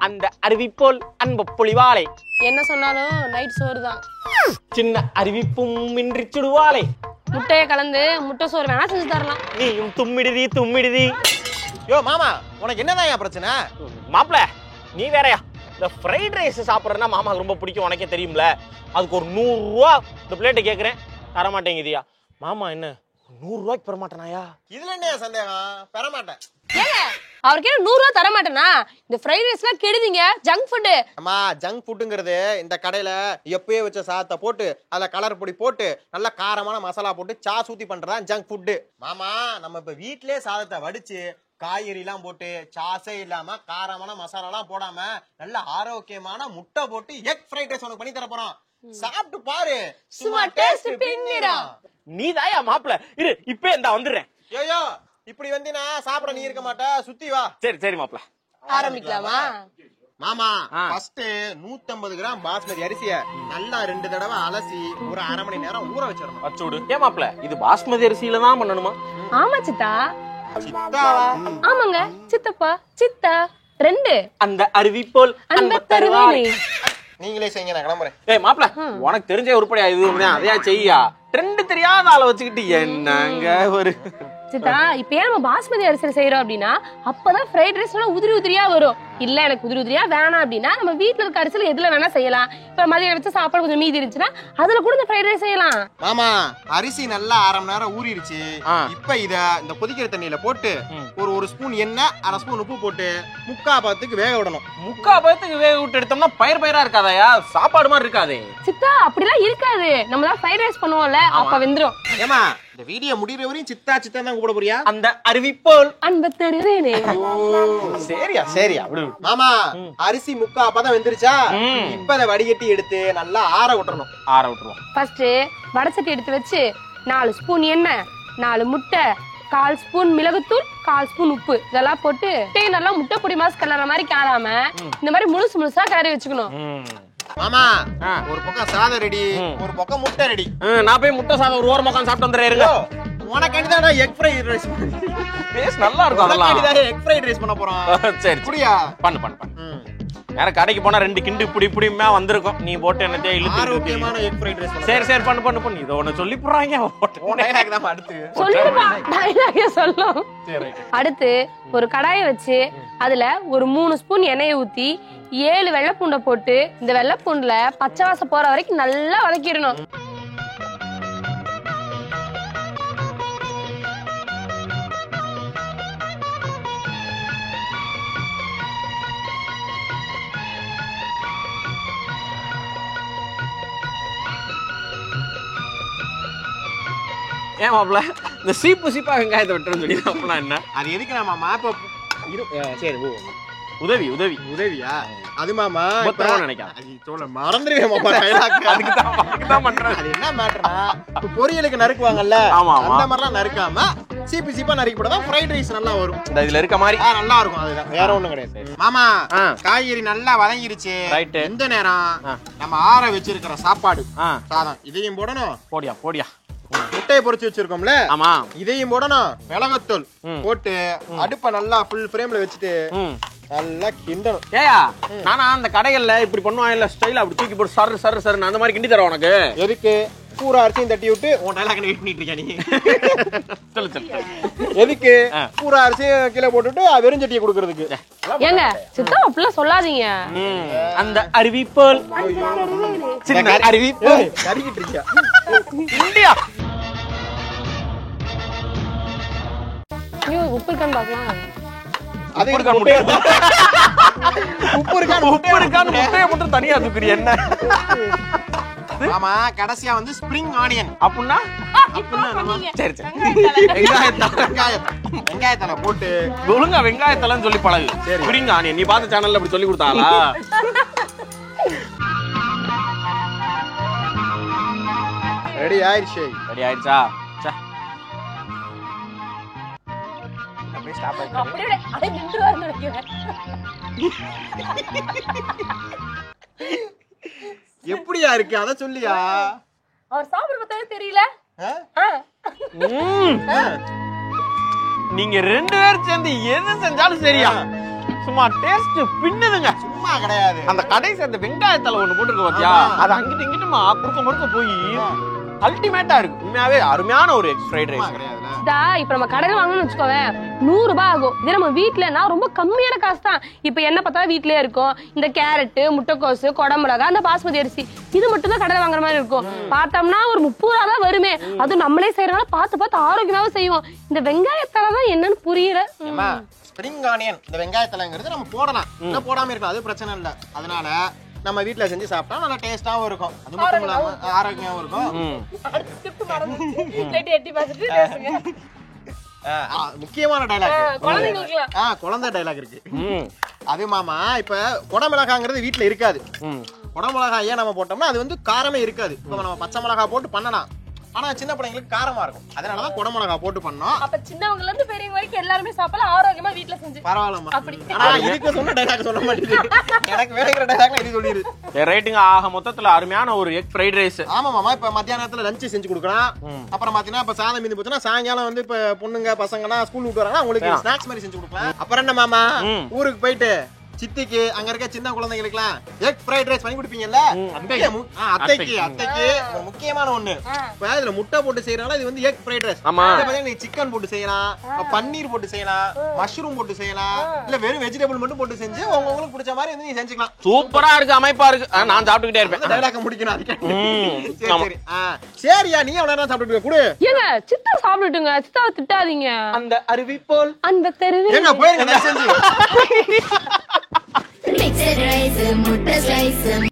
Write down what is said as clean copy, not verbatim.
அந்த அறிவிப்போல் அன்பு பொழிவாளே. என்ன சொன்னாலும் நைட் சோறு தான். சின்ன அறிவிப்பும் இன்றி சுடுவாளே. முட்டைய கலந்து முட்டை சோறு வேணா செஞ்சு தரலாம். நீயும் தும்மிடுதி தும்மிடுதி. யோ மாமா, உனக்கு என்னதான் பிரச்சனை? மாப்பிள நீ வேறயா? இந்த ஃப்ரைட் ரைஸ் சாப்பிட்றதுனா மாமாக்கு ரொம்ப பிடிக்கும், உனக்கே தெரியும்ல. அதுக்கு ஒரு 100 ரூபா இந்த பிளேட்டை கேட்குறேன், தரமாட்டேங்குதியா? மாமா என்ன 100 ரூபாய்க்கு பெற மாட்டேனாயா? இதுல என்ன சந்தேகம்? பெற மாட்டேன். ஏங்க அவருக்கு என்ன 100 ரூபா தர மாட்டேனா? இந்த ஃப்ரைட் ரைஸ்லாம் கெடுதிங்க, ஜங்க் ஃபுட். அம்மா, ஜங்க் ஃபுட்டுங்கிறது இந்த கடையில எப்பயே வச்ச சாதத்தை போட்டு அதுல கலர் பொடி போட்டு நல்ல காரமான மசாலா போட்டு சாஸ் ஊத்தி பண்றதா ஜங்க் ஃபுட்டு. மாமா, நம்ம இப்ப வீட்லயே சாதத்தை வடிச்சு காய்கறி எல்லாம் போட்டு சாஸே இல்லாம காரமான மசாலா எல்லாம் போடாம நல்ல ஆரோக்கியமான முட்டை போட்டு எக் ஃப்ரைட் ரைஸ் உனக்கு பண்ணி தர போறோம். சாப்பிட்டு பாரு, சும்மா டேஸ்ட் பின்னிரும். நீ தாயா மாப்பிள? இரு இப்பே இந்த வந்துடுறேன். யோயோ, இப்படி வந்தினா சாப்பிட நீ இருக்க மாட்ட, சுத்தி வா. சரி சரி மாப்பிள, ஆரம்பிக்கலாமா? மாமா, ஃபர்ஸ்ட் 150 கிராம் பாஸ்மதி அரிசிய நல்லா 2 தடவை அலசி ஒரு அரை மணி நேரம் ஊற வச்சிடணும். வச்சுடு. ஏன் மாப்பிள இது பாஸ்மதி அரிசியில தான் பண்ணணுமா? ஆமா சித்தா. சித்தாவா? ஆமாங்க சித்தப்பா, சித்தா 2. அந்த அறிவிப்போல் அன்பு தருவாளே. நீங்களே செய்யுங்க, நான் கிளம்புறேன். ஏய் மாப்பிள, உனக்கு தெரிஞ்ச உருப்படியா இது? அதையா செய்யா? ட்ரெண்ட் தெரியாத ஆளை வச்சுக்கிட்டு என்னங்க ஒரு சித்தா. இப்ப ஏன் நம்ம பாஸ்மதி அரிசியில செய்யறோம் அப்படின்னா அப்பதான் ஃப்ரைட் ரைஸ் உதிரி உதிரியா வரும். இல்ல எனக்கு உதிரி உதிரியா வேணாம் அப்படின்னா நம்ம வீட்டுல இருக்க அரிசியில எதுல வேணா செய்யலாம். இப்ப மதியம் வச்ச சாப்பாடு கொஞ்சம் மீதி இருந்துச்சுன்னா அதுல கூட இந்த ஃப்ரைட் ரைஸ் செய்யலாம். மாமா, அரிசி நல்லா அரை மணி நேரம் ஊறிடுச்சு. இப்ப இத இந்த கொதிக்கிற தண்ணியில போட்டு ஒரு ஸ்பூன் எண்ணெய், அரை ஸ்பூன் உப்பு போட்டு 3/4 பாகத்துக்கு வேக விடணும். 3/4 பாகத்துக்கு வேக விட்டு எடுத்தோம்னா பயிரா இருக்காதயா? சாப்பாடு மாதிரி இருக்காதே. சித்தா அப்படிலாம் இருக்காது. நம்ம தான் ஃப்ரைட் ரைஸ் பண்ணுவோம்ல, அப்ப வெந்துரும். ஏமா, இந்த வீடியோ முடிகிற வரையும் சித்தா சித்தா தான் கூப்பிட போறியா? அந்த அறிவிப்போல் அன்பு தருவேனே. சரியா சரியா. மாமா, அரிசி 3/4 பதம் வெந்துருச்சா? இப்ப அதை வடிகட்டி எடுத்து நல்லா ஆற விட்டுறணும். ஆற விட்டுருவோம். ஃபர்ஸ்ட் வடசட்டி எடுத்து வச்சு 4 ஸ்பூன் எண்ணெய், 4 முட்டை, 1/4 ஸ்பூன் மிளகுத்தூள், 1/4 ஸ்பூன் உப்பு இதெல்லாம் போட்டு நல்லா முட்டை பொடி மாஸ் கலர மாதிரி காராம இந்த மாதிரி முழுசு முழுசா கலரி வச்சுக்கணும். மாமா, ஒரு பக்கம் சாதம் ரெடி, ஒரு பக்கம் முட்டை ரெடி. நான் போய் முட்டை சாதம் ஒரு ஓரமா சாப்பிட்டு வந்துடுறேன். உனக்காண்டிதான்டா எக் ஃப்ரைட் ரைஸ். டேஸ்ட் நல்லா இருக்கும். அதெல்லாம் எக் ஃப்ரைட் ரைஸ் பண்ண போறோம். சரி புரியா? பண்ணு பண்ணு பண்ணு. வேற கடைக்கு போனா 2 கிண்டு இப்படியுமே வந்திருக்கும். நீ போட்டு என்னத்தையே இழுத்து ஆரோக்கியமான எக் ஃப்ரைட் ரைஸ். சரி சரி பண்ணு பண்ணு பண்ணு. இதை ஒண்ணு சொல்லி போறாங்க. அடுத்து ஒரு கடாயை வச்சு அதுல ஒரு 3 ஸ்பூன் எண்ணெயை ஊத்தி 7 வெள்ளைப்பூண்டை போட்டு இந்த வெள்ளைப்பூண்டுல பச்சை வாசம் போற வரைக்கும் நல்லா வதக்கிடணும். ஏன் மாப்பிள இந்த சீப்பா வெங்காயத்தை விட்டுறன்னு சொல்லி அப்படின்னா என்ன? அது எதுக்கு நம்ம மாப்ப? சரி, உதவியா? அது மாமா நினைக்கிறேன் மறந்துடுவேன் மாமா. அதுக்குதான் பண்றேன். அது என்ன மேட்டர்னா, பொரியலுக்கு நறுக்குவாங்கல்ல, அந்த மாதிரிலாம் நறுக்காம சீப்பா நறுக்கி போட்டா ஃப்ரைட் ரைஸ் நல்லா வரும். இந்த இதுல இருக்க மாதிரி நல்லா இருக்கும். அதுதான், வேற ஒண்ணும் கிடையாது. மாமா, காய்கறி நல்லா வதங்கிருச்சு. இந்த நேரம் நம்ம ஆற வச்சிருக்கிற சாப்பாடு சாதம் இதையும் போடணும். போடியா முட்டையை பொரிச்சு வச்சிருக்கோம்ல, ஆமா, இதையும் போடணும். மிளகாத்தூள் போட்டு அடுப்ப நல்லா ஃபுல் ஃப்ரேம்ல வச்சுட்டு நல்லா கிண்டணும். ஏயா, நானா அந்த கடைகள்ல இப்படி பண்ணுவான் இல்ல ஸ்டைல் அப்படி தூக்கி போட்டு சரு சரு சரு அந்த மாதிரி கிண்டி தரேன் உனக்கு. எதுக்கு? பூரா அரிசியும் தட்டி விட்டு உன் டைலாக் வெயிட் பண்ணிட்டு இருக்கியா நீ? சொல்லு. எதுக்கு? பூரா அரிசியும் கீழே போட்டுட்டு வெறுஞ்சட்டியை கொடுக்கறதுக்கு. ஏங்க சித்தா அப்படிலாம் சொல்லாதீங்க. அந்த அறிவிப்போல் சின்ன அறிவிப்போல் கறிக்கிட்டு இருக்கியா? இந்தியா உப்பு இருக்கான்னு பாக்கலாம். உப்பு இருக்கான்னு முட்டையை மட்டும் தனியா தூக்குறீ என்ன? ஆமா, கடைசியா வந்து ஸ்ப்ரிங் ஆனியன். அப்படின்னா சரி வெங்காயத்தலை போட்டு ஒழுங்கா வெங்காயத்தலைன்னு சொல்லி பழகு. ஸ்ப்ரிங் ஆனியன் நீ பார்த்த சேனல்ல அப்படி சொல்லி கொடுத்தாங்களா? ரெடி ஆயிடுச்சு. ரெடி ஆயிடுச்சா? எப்படியா இருக்கு அத சொல்லியா? அவர் சாப்பிட பார்த்தாலே தெரியல. நீங்க 2 பேரும் சேர்ந்து எது செஞ்சாலும் சரியா? சும்மா டேஸ்ட் பின்னுதுங்க. சும்மா கிடையாது. அந்த கடைசி அந்த வெங்காயத்தலை ஒண்ணு போட்டுருக்கு பாத்தியா, அது அங்கிட்டு இங்கிட்டுமா குறுக்க முறுக்க போய் அல்டிமேட்டா இருக்கு. உண்மையாவே அருமையான ஒரு எக் ஃப்ரைட் ரைஸ் கிடையாது. இப்ப நம்ம கடையில வாங்கணும்னு வச்சுக்கோவே 100 ரூபாய் ஆகும். இதே நம்ம வீட்டுலன்னா ரொம்ப கம்மியான காசு தான். இப்ப என்ன பார்த்தா வீட்லயே இருக்கும். இந்த கேரட், முட்டைக்கோசு, குடமிளகா, அந்த பாஸ்மதி அரிசி இது மட்டும் தான் கடையில வாங்குற மாதிரி இருக்கும். பார்த்தோம்னா ஒரு 30 ரூபா தான் வருமே. அது நம்மளே செய்யறதுனால பார்த்து ஆரோக்கியமாவே செய்வோம். இந்த வெங்காயத்தால தான் என்னன்னு புரியல. ஸ்ப்ரிங் ஆனியன் இந்த வெங்காயத்தலைங்கிறது நம்ம போடலாம், போடாம இருக்கலாம், அது பிரச்சனை இல்லை. அதனால நம்ம வீட்ல செஞ்சு சாப்பிட்டா நல்லா டேஸ்டாவும் இருக்கும், அது மட்டும் இல்லாம ஆரோக்கியமாவும் இருக்கும். முக்கியமான டைலாக் குழந்தை டைலாக் இருக்கு. அது மாமா இப்ப குடமிளகாங்கிறது வீட்டுல இருக்காது. குடமிளகாய் ஏன் நம்ம போட்டோம்னா அது வந்து காரமே இருக்காது. இப்ப நம்ம பச்சை மிளகாய் போட்டு பண்ணலாம், ஆனா சின்ன பிள்ளைங்களுக்கு காரமா இருக்கும். அதனாலதான் குடமிளகா போட்டு பண்ணோம். அப்ப சின்னவங்கல இருந்து பெரியவங்க வரைக்கும் எல்லாருமே சாப்பிடலாம் ஆரோக்கியமா வீட்ல செஞ்சு. பரவாயில்லம்மா. ஆனா இதுக்கு சொன்ன டைலாக் சொல்ல மாட்டேங்குது. எனக்கு வேணுங்கிற டைலாக்ல இது சொல்லிரு. ரைட்டுங்க. ஆக மொத்தத்துல அருமையான ஒரு எக் ஃப்ரைட் ரைஸ். ஆமா மாமா. இப்ப மத்தியானத்துல லஞ்ச் செஞ்சு கொடுக்கலாம். அப்புறம் பாத்தீங்கன்னா இப்ப சாதம் மீந்து போச்சுன்னா சாயங்காலம் வந்து இப்ப பொண்ணுங்க பசங்க ஸ்கூல் விட்டு வராங்க, அவங்களுக்கு ஸ்நாக்ஸ் மாதிரி செஞ்சு கொடுக்கலாம். அப்புறம் என்ன மாமா, ஊருக்கு போயிட்டு சித்திக்கு அங்க இருக்க சின்ன குழந்தைகளுக்குலாம் எக் ஃப்ரைட் ரைஸ் பண்ணி கொடுப்பீங்கல்ல, அத்தைக்கு ஒரு முக்கியமான ஒண்ணு. இப்ப இதுல முட்டை போட்டு செய்யறாங்க, இது வந்து எக் ஃப்ரைட் ரைஸ். நீ சிக்கன் போட்டு செய்யலாம், பன்னீர் போட்டு செய்யலாம், மஷ்ரூம் போட்டு செய்யலாம், இல்ல வெறும் வெஜிடபிள் மட்டும் போட்டு செஞ்சு உங்களுக்கு பிடிச்ச மாதிரி வந்து நீ செஞ்சுக்கலாம். சூப்பரா இருக்கு, அமைப்பா இருக்கு. நான் சாப்பிட்டுக்கிட்டே இருப்பேன். டைலாக் முடிக்கணும் அதுக்கு. சரியா, நீ எவ்வளவு நேரம் சாப்பிட்டு கூட ஏங்க சித்தா சாப்பிட்டுட்டுங்க, சித்தாவை திட்டாதீங்க. அந்த அருவி போல் அந்த தெருவில் எங்க போயிருங்க செஞ்சு Mixed rice, முட்டை slice.